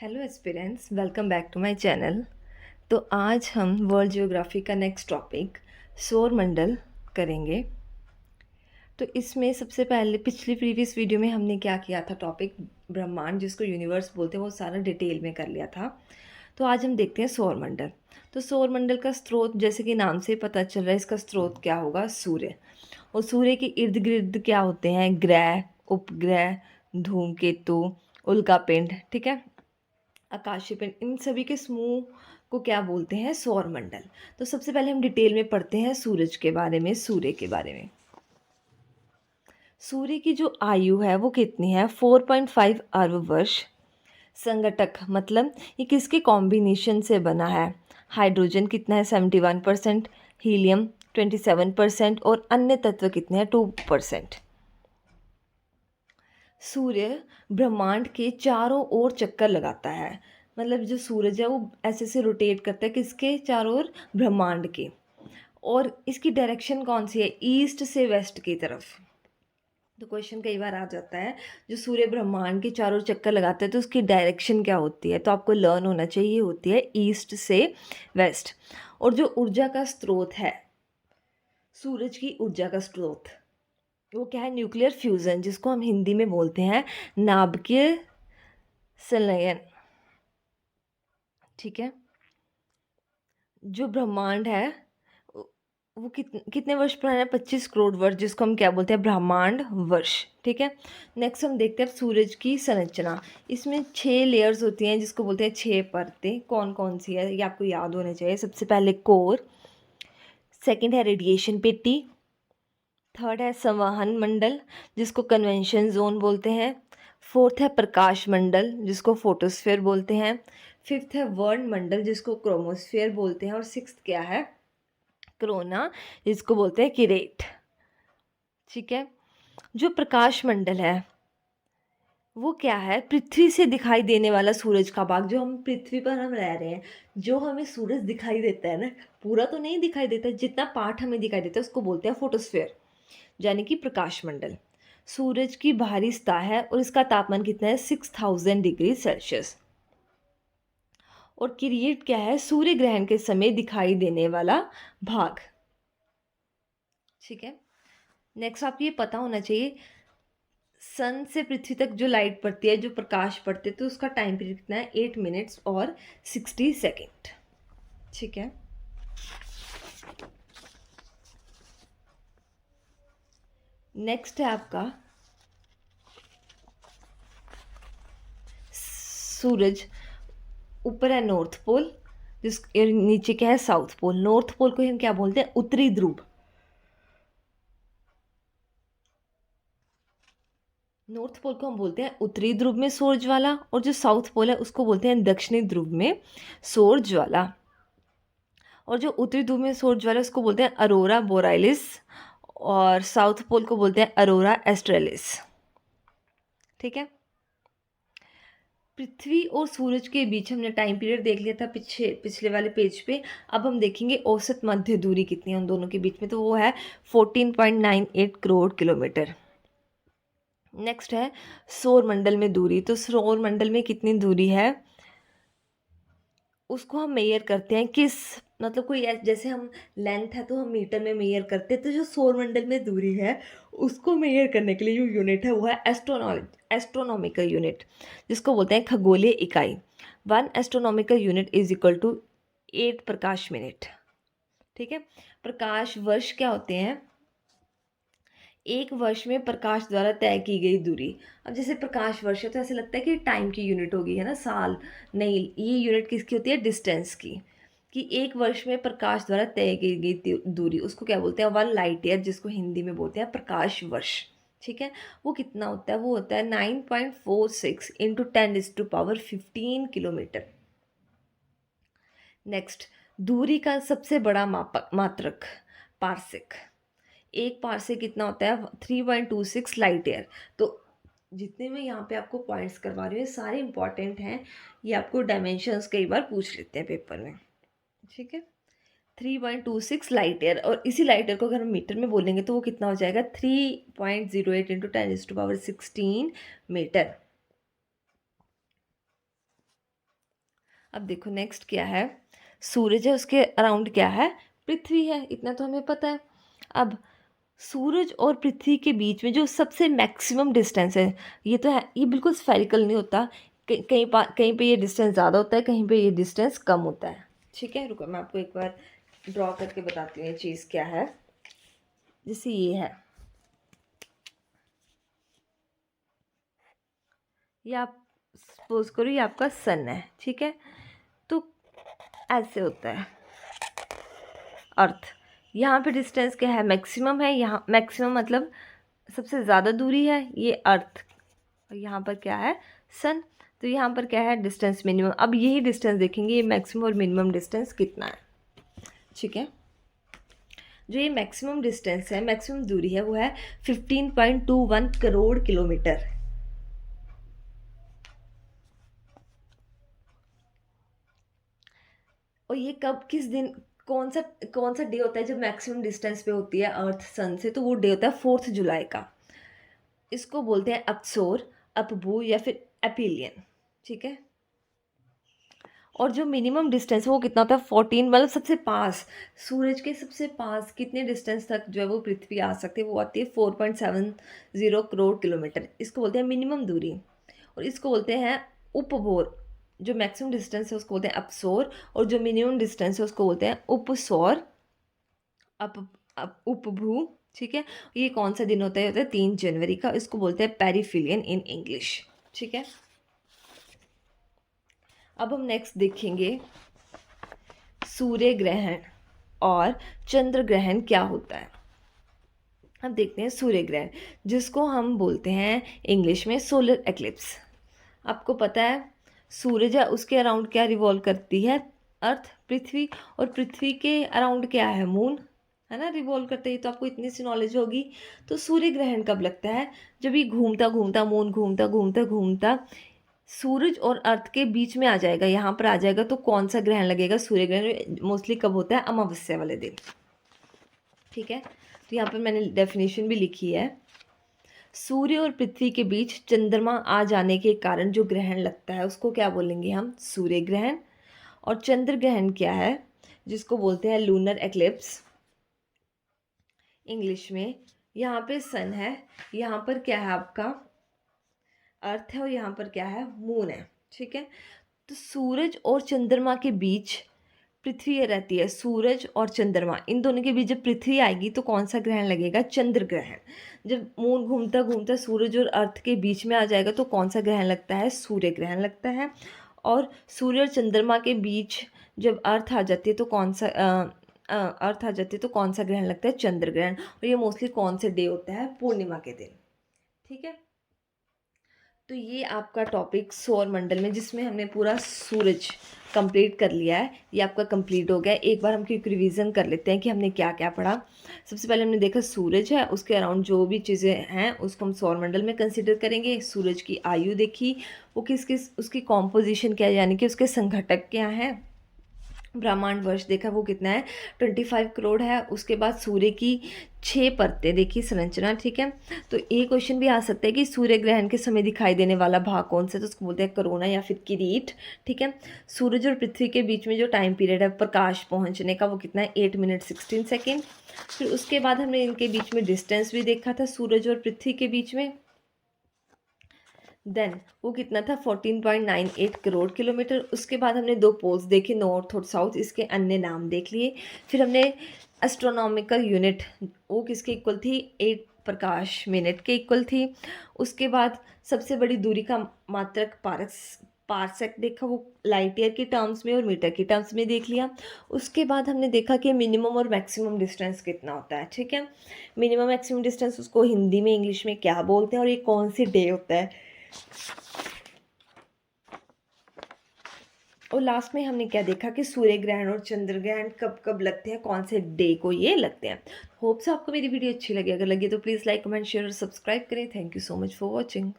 Hello aspirants, welcome back to my channel. तो आज हम वर्ल्ड ज्योग्राफी का नेक्स्ट टॉपिक सौर मंडल करेंगे। तो इसमें सबसे पहले पिछली प्रीवियस वीडियो में हमने क्या किया था, टॉपिक ब्रह्मांड जिसको यूनिवर्स बोलते हैं वो सारा डिटेल में कर लिया था। तो आज हम देखते हैं सौर मंडल। तो सौर मंडल का स्रोत जैसे कि नाम से पता चल रहा है, इसका स्रोत क्या होगा, सूर्य। और सूर्य के इर्द गिर्द क्या होते हैं, ग्रह, उपग्रह, धूमकेतु, उल्कापिंड, ठीक है, आकाशीय पिंड, इन सभी के समूह को क्या बोलते हैं, सौर मंडल। तो सबसे पहले हम डिटेल में पढ़ते हैं सूरज के बारे में, सूर्य के बारे में। सूर्य की जो आयु है वो कितनी है, 4.5 अरब वर्ष। संगठक मतलब ये किसके कॉम्बिनेशन से बना है, हाइड्रोजन कितना है 71%, हीलियम 27% और अन्य तत्व कितने हैं 2%। सूर्य ब्रह्मांड के चारों ओर चक्कर लगाता है। मतलब जो सूरज है वो ऐसे से रोटेट करता है, किसके चारों ओर, ब्रह्मांड के। और इसकी डायरेक्शन कौन सी है, ईस्ट से वेस्ट की तरफ। तो क्वेश्चन कई बार आ जाता है, जो सूर्य ब्रह्मांड के चारों ओर चक्कर लगाता है तो उसकी डायरेक्शन क्या होती है, तो आपको लर्न होना चाहिए, होती है ईस्ट से वेस्ट। और जो ऊर्जा का स्रोत है, सूरज की ऊर्जा का स्रोत वो क्या है, न्यूक्लियर फ्यूजन, जिसको हम हिंदी में बोलते हैं नाभिकीय संलयन, ठीक है। जो ब्रह्मांड है वो कितने वर्ष पुराना है, 25 करोड़ वर्ष, जिसको हम क्या बोलते हैं, ब्रह्मांड वर्ष, ठीक है। नेक्स्ट हम देखते हैं सूरज की संरचना। इसमें 6 लेयर्स होती हैं, जिसको बोलते हैं 6 परतें। कौन कौन सी है ये आपको याद होने चाहिए। सबसे पहले कोर, सेकंड है रेडिएशन पेटी, थर्ड है संवहन मंडल जिसको कन्वेंशन जोन बोलते हैं, फोर्थ है प्रकाश मंडल जिसको फोटोस्फेयर बोलते हैं, फिफ्थ है वर्ण मंडल जिसको क्रोमोस्फेयर बोलते हैं, और सिक्स्थ क्या है, कोरोना, जिसको बोलते हैं किरेट, ठीक है। जो प्रकाश मंडल है वो क्या है, पृथ्वी से दिखाई देने वाला सूरज का भाग। जो हम पृथ्वी पर हम रह रहे हैं, जो हमें सूरज दिखाई देता है ना, पूरा तो नहीं दिखाई देता, जितना पार्ट हमें दिखाई देता है उसको बोलते हैं फोटोस्फेयर, यानी कि प्रकाश मंडल। सूरज की बाहरी सतह है और इसका तापमान कितना है, 6000 डिग्री सेल्सियस। और किरीट क्या है, सूर्य ग्रहण के समय दिखाई देने वाला भाग, ठीक है। नेक्स्ट आपको ये पता होना चाहिए, सन से पृथ्वी तक जो लाइट पड़ती है, जो प्रकाश पड़ते है, तो उसका टाइम पीरियड कितना है, 8 मिनट्स और 60 सेकेंड, ठीक है। नेक्स्ट है आपका सूरज, ऊपर है नॉर्थ पोल, जिस नीचे क्या है, साउथ पोल। नॉर्थ पोल को हम क्या बोलते हैं, उत्तरी ध्रुव। नॉर्थ पोल को हम बोलते हैं उत्तरी ध्रुव में सूरज वाला, और जो साउथ पोल है उसको बोलते हैं दक्षिणी ध्रुव में सूरज वाला। और जो उत्तरी ध्रुव में सूरज वाला है उसको बोलते हैं अरोरा बोराइलिस, और साउथ पोल को बोलते हैं अरोरा एस्ट्रेलिस, ठीक है। पृथ्वी और सूरज के बीच हमने टाइम पीरियड देख लिया था पिछले वाले पेज पे। अब हम देखेंगे औसत मध्य दूरी कितनी है उन दोनों के बीच में, तो वो है 14.98 करोड़ किलोमीटर। नेक्स्ट है सौर मंडल में दूरी। तो सौर मंडल में कितनी दूरी है उसको हम मेयर करते हैं, किस, मतलब कोई जैसे हम लेंथ है तो हम मीटर में मेयर करते हैं, तो जो सौर मंडल में दूरी है उसको मेयर करने के लिए जो यूनिट है वो है एस्ट्रोनॉमिकल यूनिट, जिसको बोलते हैं खगोलीय इकाई। 1 astronomical unit is equal to 8 प्रकाश मिनट, ठीक है। प्रकाश वर्ष क्या होते हैं, एक वर्ष में प्रकाश द्वारा तय की गई दूरी। अब जैसे प्रकाश वर्ष है तो ऐसे लगता है कि टाइम की यूनिट होगी, है ना, साल। नहीं, ये यूनिट किसकी होती है, डिस्टेंस की। कि एक वर्ष में प्रकाश द्वारा तय की गई दूरी, उसको क्या बोलते हैं, 1 लाइट ईयर, जिसको हिंदी में बोलते हैं प्रकाश वर्ष, ठीक है। वो कितना होता है, वो होता है 9.46 इंटू 10⁻15 किलोमीटर। नेक्स्ट, दूरी का सबसे बड़ा मात्रक, पार्सिक। एक पार्से कितना होता है, 3.26 लाइट ईयर। तो जितने में यहाँ पे आपको पॉइंट्स करवा रही हूँ ये सारे इंपॉर्टेंट हैं, ये आपको डायमेंशंस कई बार पूछ लेते हैं पेपर में, ठीक है। 3.26 लाइट ईयर, और इसी लाइट ईयर को अगर हम मीटर में बोलेंगे तो वो कितना हो जाएगा, 3.08 इंटू 10⁻16 मीटर। अब देखो नेक्स्ट क्या है, सूरज है उसके अराउंड क्या है, पृथ्वी है, इतना तो हमें पता है। अब सूरज और पृथ्वी के बीच में जो सबसे मैक्सिमम डिस्टेंस है, ये तो है, ये बिल्कुल स्फेरिकल नहीं होता, कहीं पे ये डिस्टेंस ज़्यादा होता है, कहीं पे ये डिस्टेंस कम होता है। ठीक है, रुको मैं आपको एक बार ड्रॉ करके बताती हूँ ये चीज़ क्या है। जैसे ये है, ये आप सपोज करो ये आपका सन है, ठीक है, तो ऐसे होता है अर्थ। यहाँ पे डिस्टेंस क्या है, मैक्सिमम है, यहाँ मैक्सिमम मतलब सबसे ज़्यादा दूरी है, ये अर्थ, और यहाँ पर क्या है, सन। तो यहाँ पर क्या है, डिस्टेंस मिनिमम। अब यही डिस्टेंस देखेंगे, ये मैक्सिमम और मिनिमम डिस्टेंस कितना है। ठीक है, जो ये मैक्सिमम डिस्टेंस है, मैक्सिमम दूरी है, वो है 15.21 करोड़ किलोमीटर। और ये कब, किस दिन, कौन सा डे होता है जब मैक्सिमम डिस्टेंस पे होती है अर्थ सन से, तो वो डे होता है 4 जुलाई का। इसको बोलते हैं अक्सोर, अपभू या फिर एपिलियन। ठीक है, और जो मिनिमम डिस्टेंस है वो कितना होता है, 14, मतलब सबसे पास, सूरज के सबसे पास कितने डिस्टेंस तक जो है वो पृथ्वी आ सकती है, वो आती है 4.70 करोड़ किलोमीटर। इसको बोलते हैं मिनिमम दूरी। और इसको बोलते हैं उपभोर, जो मैक्सिमम डिस्टेंस है उसको बोलते हैं अपसोर, और जो मिनिमम डिस्टेंस है उसको बोलते हैं उपसौर, उपभू। ठीक है, ये कौन सा दिन होता है, 3 जनवरी का। इसको बोलते हैं पेरिफिलियन इन इंग्लिश। ठीक है, अब हम नेक्स्ट देखेंगे सूर्य ग्रहण और चंद्र ग्रहण क्या होता है। अब देखते हैं सूर्य ग्रहण, जिसको हम बोलते हैं इंग्लिश में सोलर एक्लिप्स। आपको पता है सूरज है उसके अराउंड क्या रिवॉल्व करती है, अर्थ, पृथ्वी, और पृथ्वी के अराउंड क्या है, मून, है ना, रिवॉल्व करते ही। तो आपको इतनी सी नॉलेज होगी। तो सूर्य ग्रहण कब लगता है, जब ये घूमता घूमता, मून घूमता घूमता घूमता सूरज और अर्थ के बीच में आ जाएगा, यहाँ पर आ जाएगा, तो कौन सा ग्रहण लगेगा, सूर्य ग्रहण मोस्टली कब होता है, अमावस्या वाले दिन। ठीक है, तो यहाँ पर मैंने डेफिनेशन भी लिखी है। सूर्य और पृथ्वी के बीच चंद्रमा आ जाने के कारण जो ग्रहण लगता है उसको क्या बोलेंगे हम, सूर्य ग्रहण। और चंद्र ग्रहण क्या है, जिसको बोलते हैं लूनर एक्लिप्स इंग्लिश में। यहाँ पे सन है, यहाँ पर क्या है आपका अर्थ है, और यहाँ पर क्या है, मून है। ठीक है, तो सूरज और चंद्रमा के बीच पृथ्वी रहती है, सूरज और चंद्रमा, इन दोनों के बीच जब पृथ्वी आएगी तो कौन सा ग्रहण लगेगा, चंद्र ग्रहण। जब मून घूमता घूमता सूरज और अर्थ के बीच में आ जाएगा तो कौन सा ग्रहण लगता है, सूर्य ग्रहण लगता है। और सूर्य और चंद्रमा के बीच जब अर्थ आ जाती है तो कौन सा अर्थ आ जाती है तो कौन सा ग्रहण लगता है, चंद्र ग्रहण। और ये मोस्टली कौन से डे होता है, पूर्णिमा के दिन। ठीक है, तो ये आपका टॉपिक सौर मंडल में, जिसमें हमने पूरा सूरज कंप्लीट कर लिया है, ये आपका कंप्लीट हो गया है। एक बार हम क्विक रिवीजन कर लेते हैं कि हमने क्या क्या पढ़ा। सबसे पहले हमने देखा सूरज है, उसके अराउंड जो भी चीज़ें हैं उसको हम सौर मंडल में कंसिडर करेंगे। सूरज की आयु देखी, वो किस किस, उसकी कॉम्पोजिशन क्या है, यानी कि उसके संघटक क्या हैं। ब्रह्मांड वर्ष देखा, वो कितना है, 25 करोड़ है। उसके बाद सूर्य की 6 परतें देखी, संरचना। ठीक है, तो एक क्वेश्चन भी आ सकता है कि सूर्य ग्रहण के समय दिखाई देने वाला भाग कौन सा है, तो उसको बोलते हैं कोरोना या फिर किरीट। ठीक है, सूरज और पृथ्वी के बीच में जो टाइम पीरियड है प्रकाश पहुंचने का, वो कितना है, 8 मिनट 16 सेकेंड। फिर उसके बाद हमने इनके बीच में डिस्टेंस भी देखा था, सूरज और पृथ्वी के बीच में, देन वो कितना था, 14.98 करोड़ किलोमीटर। उसके बाद हमने 2 पोल्स देखे, नॉर्थ और साउथ, इसके अन्य नाम देख लिए। फिर हमने एस्ट्रोनॉमिकल यूनिट, वो किसके इक्वल थी, 8 प्रकाश मिनट के इक्वल थी। उसके बाद सबसे बड़ी दूरी का मात्रक पारसेक देखा, वो लाइट ईयर के टर्म्स में और मीटर के टर्म्स में देख लिया। उसके बाद हमने देखा कि मिनिमम और मैक्सिमम डिस्टेंस कितना होता है। ठीक है, मिनिमम मैक्सिमम डिस्टेंस उसको हिंदी में इंग्लिश में क्या बोलते हैं, और ये कौन सी डे होता है। और लास्ट में हमने क्या देखा कि सूर्य ग्रहण और चंद्र ग्रहण कब कब लगते हैं, कौन से डे को ये लगते हैं। होप्स आपको मेरी वीडियो अच्छी लगी, अगर लगी तो प्लीज़ लाइक कमेंट शेयर और सब्सक्राइब करें। Thank you so much for watching.